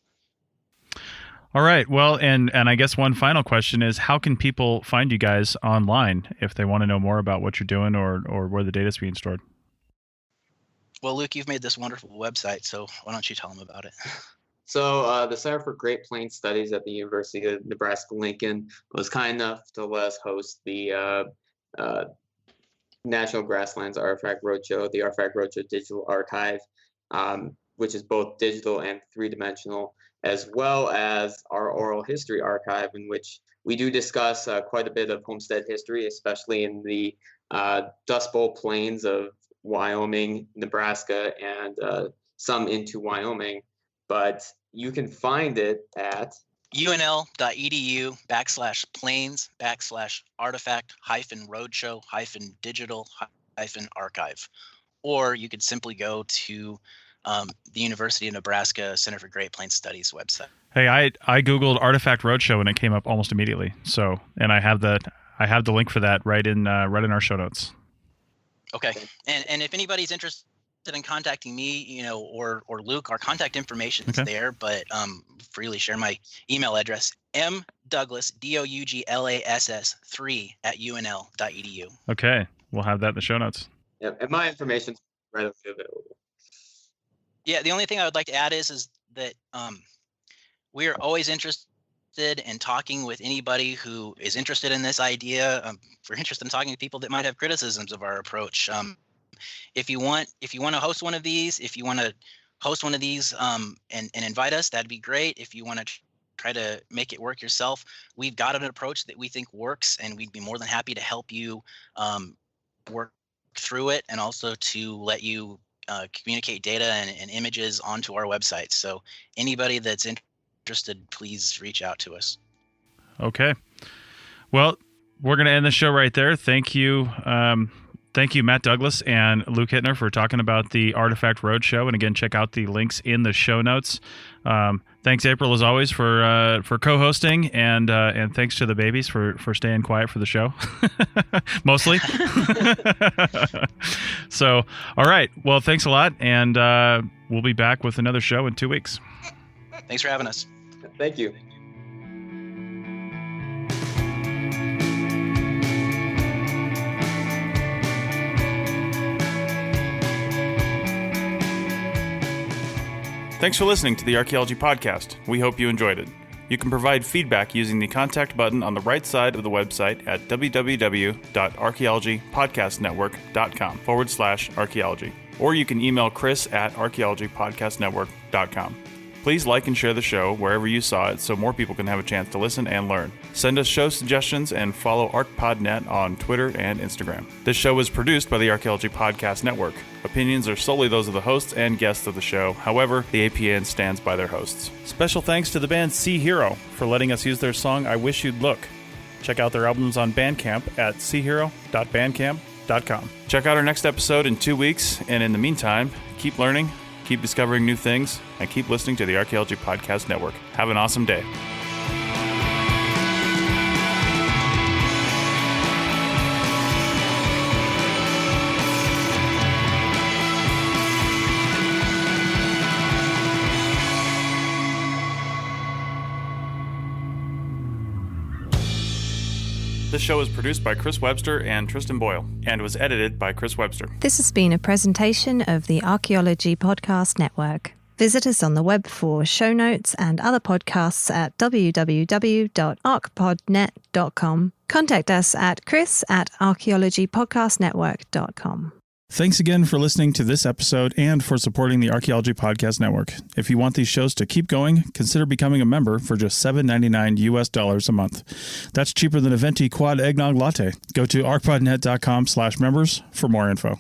[SPEAKER 2] All right. Well, and I guess one final question is, how can people find you guys online if they want to know more about what you're doing or where the data is being stored?
[SPEAKER 4] Well, Luke, you've made this wonderful website, so why don't you tell them about it?
[SPEAKER 5] So the Center for Great Plains Studies at the University of Nebraska-Lincoln was kind enough to let us host the National Grasslands Artifact Roadshow, the Artifact Roadshow Digital Archive, which is both digital and three-dimensional, as well as our oral history archive, in which we do discuss quite a bit of homestead history, especially in the Dust Bowl plains of Wyoming, Nebraska, and some into Wyoming. But you can find it at
[SPEAKER 4] unl.edu/plains/artifact-roadshow-digital-archive. Or you could simply go to the University of Nebraska Center for Great Plains Studies website.
[SPEAKER 2] Hey, I Googled Artifact Roadshow and it came up almost immediately. So, and I have the link for that right in our show notes.
[SPEAKER 4] Okay. And if anybody's interested in contacting me, or Luke, our contact information is there, but freely share my email address, mdouglas, DOUGLASS 3@unl.edu.
[SPEAKER 2] Okay. We'll have that in the show notes.
[SPEAKER 5] Yeah, and my information's readily available.
[SPEAKER 4] Yeah, the only thing I would like to add is that we are always interested in talking with anybody who is interested in this idea. We're interested in talking to people that might have criticisms of our approach. If you want to host one of these, and invite us, that'd be great. If you want to try to make it work yourself, we've got an approach that we think works, and we'd be more than happy to help you work through it, and also to let you communicate data and images onto our website. So anybody that's interested, please reach out to us.
[SPEAKER 2] Okay. Well, we're going to end the show right there. Thank you. Thank you, Matt Douglas and Luke Hittner, for talking about the Artifact Roadshow. And again, check out the links in the show notes. Thanks, April, as always, for co-hosting, and thanks to the babies for staying quiet for the show, mostly. So, all right. Well, thanks a lot, and we'll be back with another show in 2 weeks.
[SPEAKER 4] Thanks for having us.
[SPEAKER 5] Thank you.
[SPEAKER 2] Thanks for listening to the Archaeology Podcast. We hope you enjoyed it. You can provide feedback using the contact button on the right side of the website at www.archaeologypodcastnetwork.com/archaeology. Or you can email Chris at archaeologypodcastnetwork.com. Please like and share the show wherever you saw it so more people can have a chance to listen and learn. Send us show suggestions and follow ArcPodNet on Twitter and Instagram. This show is produced by the Archaeology Podcast Network. Opinions are solely those of the hosts and guests of the show. However, the APN stands by their hosts. Special thanks to the band Sea Hero for letting us use their song I Wish You'd Look. Check out their albums on Bandcamp at seahero.bandcamp.com. Check out our next episode in 2 weeks, and in the meantime, keep learning, keep discovering new things, and keep listening to the Archaeology Podcast Network. Have an awesome day. This show is produced by Chris Webster and Tristan Boyle, and was edited by Chris Webster.
[SPEAKER 1] This has been a presentation of the Archaeology Podcast Network. Visit us on the web for show notes and other podcasts at www.archpodnet.com. Contact us at chris@archaeologypodcastnetwork.com.
[SPEAKER 7] Thanks again for listening to this episode and for supporting the Archaeology Podcast Network. If you want these shows to keep going, consider becoming a member for just $7.99 US a month. That's cheaper than a venti quad eggnog latte. Go to archpodnet.com/members for more info.